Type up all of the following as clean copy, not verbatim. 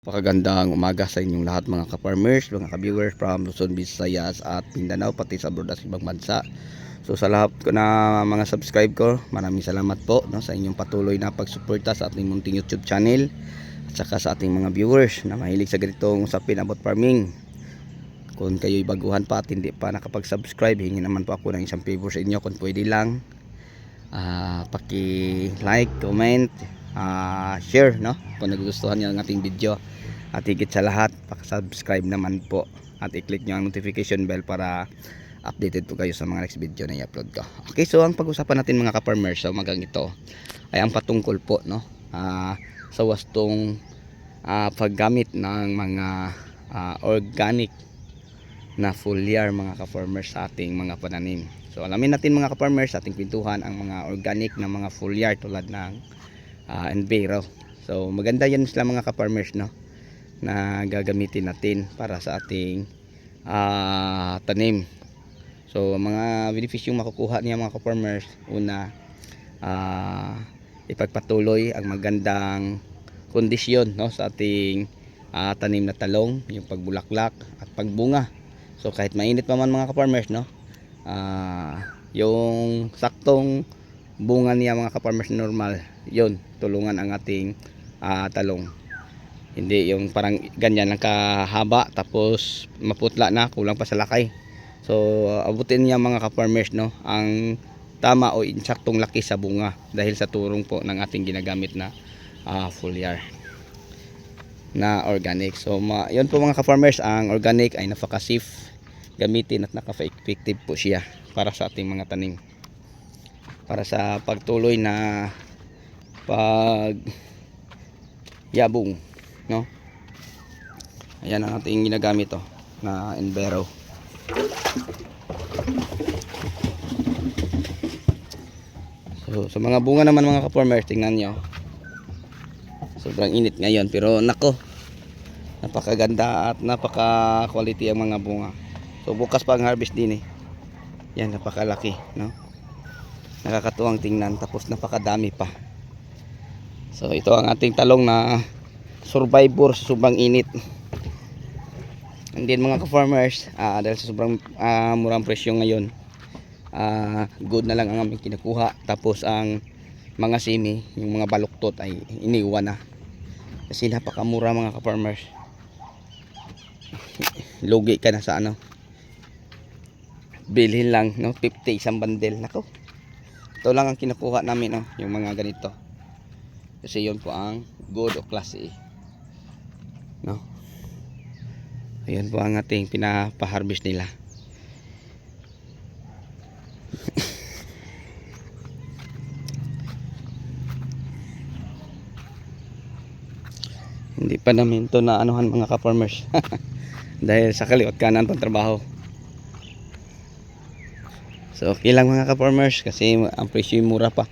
Pakagandang umaga sa inyong lahat mga ka-farmers, mga ka-viewers from Luzon, Visayas at Mindanao, pati sa abroad at ibang bansa. So sa lahat ko na mga subscribe ko, maraming salamat po sa inyong patuloy na pagsuporta sa ating munting YouTube channel at saka sa ating mga viewers na mahilig sa ganitong usapin about farming. Kung kayo'y baguhan pa at hindi pa nakapag-subscribe, hingi naman po ako ng isang favor sa inyo kung pwede lang. Paki-like, comment, share kung nagustuhan niyo ang ating video. At higit sa lahat, paki-subscribe naman po at i-click nyo ang notification bell para updated po kayo sa mga next video na i-upload ko. Okay, so ang pag-usapan natin mga ka-farmers sa umagang ito ay ang patungkol po sa wastong paggamit ng mga organic na foliar mga ka-farmers sa ating mga pananim. So alamin natin mga ka-farmers sa ating pintuhan ang mga organic na mga foliar tulad ng Enviro. So maganda yan sila mga ka-farmers na gagamitin natin para sa ating tanim. So mga benefisyong makukuha niya mga ka-farmers, una, ipagpatuloy ang magandang kondisyon sa ating tanim na talong, yung pagbulaklak at pagbunga. So kahit mainit pa man mga ka-farmers yung saktong bunga niya mga ka-farmers normal, yun tulungan ang ating talong. Hindi yung parang ganyan lang kahaba tapos maputla na, kulang pa sa lakay. So abutin niya mga ka-farmers ang tama o insaktong laki sa bunga dahil sa turong po ng ating ginagamit na foliar na organic. So yun po mga ka-farmers, ang organic ay napaka-safe gamitin at napaka-effective po siya para sa ating mga tanim, para sa pagtuloy na yabong ayan ang ating ginagamit na Enviro. So sa mga bunga naman mga ka-farmers, tingnan nyo, sobrang init ngayon pero nako, napakaganda at napaka quality ang mga bunga. So bukas pa ang harvest din yan, napakalaki nakakatuwang tingnan, tapos napakadami pa. So ito ang ating talong na survivor sa sobrang init. And then mga ka-farmers, dahil sa sobrang murang presyo ngayon, good na lang ang aming kinukuha. Tapos ang mga simi, yung mga baluktot ay iniwan na kasi napakamura mga ka-farmers. Lugi ka na sa bilhin lang 50 isang bandel. Nako, ito lang ang kinukuha namin yung mga ganito kasi yun po ang good o klase ayan po ang ating pinapaharvest nila. Hindi pa namin ito na anuhan mga ka-farmers dahil sa kaliwat kanan pang trabaho. So okay lang mga ka-farmers kasi ang presyo mura pa.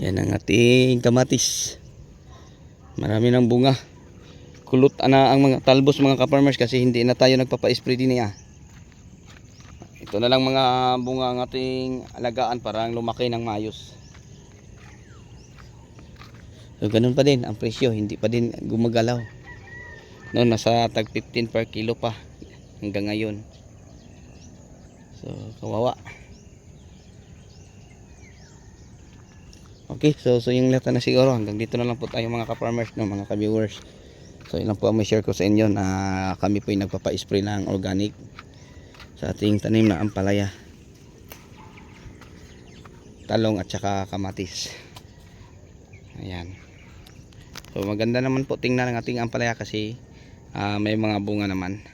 Yan ang ating kamatis, marami ng bunga, kulot na ang mga talbos mga ka-farmers kasi hindi na tayo nagpapa-spray din ito na lang mga bunga ang ating alagaan para lumaki ng maayos. So ganun pa din ang presyo, hindi pa din gumagalaw nasa tag 15 per kilo pa hanggang ngayon. So kawawa. Okay, so yung lahat na siguro, hanggang dito na lang po tayo mga ka-farmers mga ka-viewers. So yun lang po ang may share ko sa inyo na kami po yung nagpapa-spray ng organic sa ating tanim na ampalaya, talong at saka kamatis. Ayan. So maganda naman po tingnan ang ating ampalaya kasi may mga bunga naman.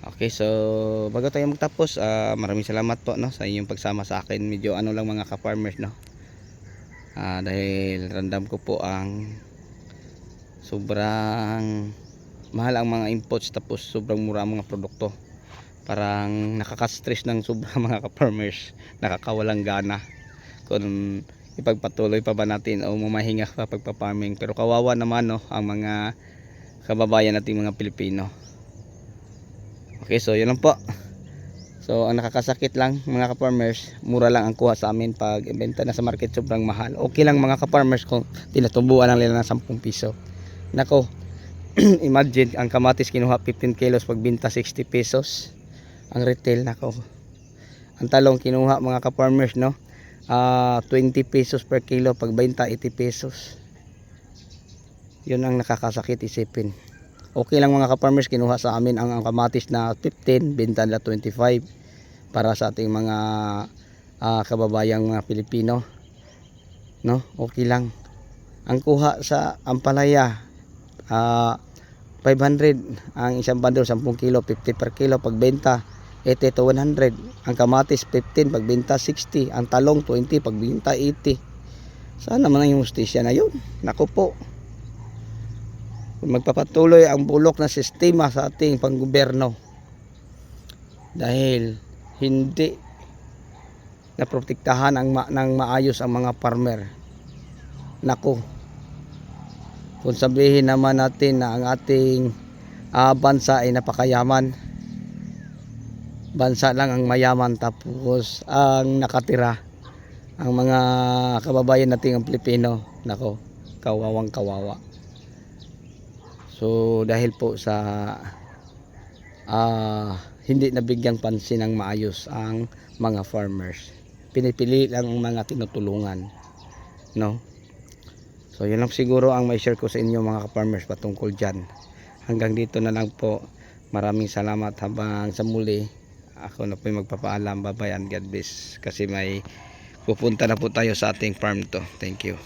Okay, so bago tayo magtapos, maraming salamat po sa inyong pagsama sa akin. Medyo lang mga ka-farmers dahil random ko po ang sobrang mahal ang mga imports tapos sobrang mura ang mga produkto. parang nakaka-stress ng sobra mga ka-farmers, nakakawalang gana kung ipagpatuloy pa ba natin o mamahinga pa pagpa-farming. Pero kawawa naman no ang mga kababayan nating mga Pilipino. Okay, so yun lang po. So ang nakakasakit lang mga ka-farmers, mura lang ang kuha sa amin pag ibenta na sa market, sobrang mahal. Okay lang mga ka-farmers kung tinutubuan lang nila ng 10 piso. Nako, imagine ang kamatis kinuha 15 kilos pagbenta 60 pesos ang retail. Nako, ang talong kinuha mga ka-farmers no, 20 pesos per kilo, pagbenta 80 pesos. Yun ang nakakasakit isipin. Okay lang mga ka-farmers, kinuha sa amin ang kamatis na 15, benta nila 25 para sa ating mga kababayang mga Pilipino, no? Okay lang. Ang kuha sa ampalaya 500 ang isang bundle, 10 kilo, 50 per kilo, pagbenta 80 to 100. Ang kamatis 15, pagbenta 60. Ang talong 20, pagbenta 80. Sana man yung justisya na yun. Naku po, magpapatuloy ang bulok na sistema sa ating panggobyerno dahil hindi naprotektahan ng maayos ang mga farmer. Naku, kung sabihin naman natin na ang ating bansa ay napakayaman, bansa lang ang mayaman, tapos ang nakatira ang mga kababayan nating ang Pilipino, nako, kawawang kawawa. So dahil po sa hindi nabigyang pansin ng maayos ang mga farmers, pinipili lang ang mga tinutulungan, no? So yun lang siguro ang may share ko sa inyo mga ka-farmers patungkol dyan. Hanggang dito na lang po. Maraming salamat. Habang sa muli, ako na po yung magpapaalam. Bye bye and God bless, kasi may pupunta na po tayo sa ating farm to. Thank you.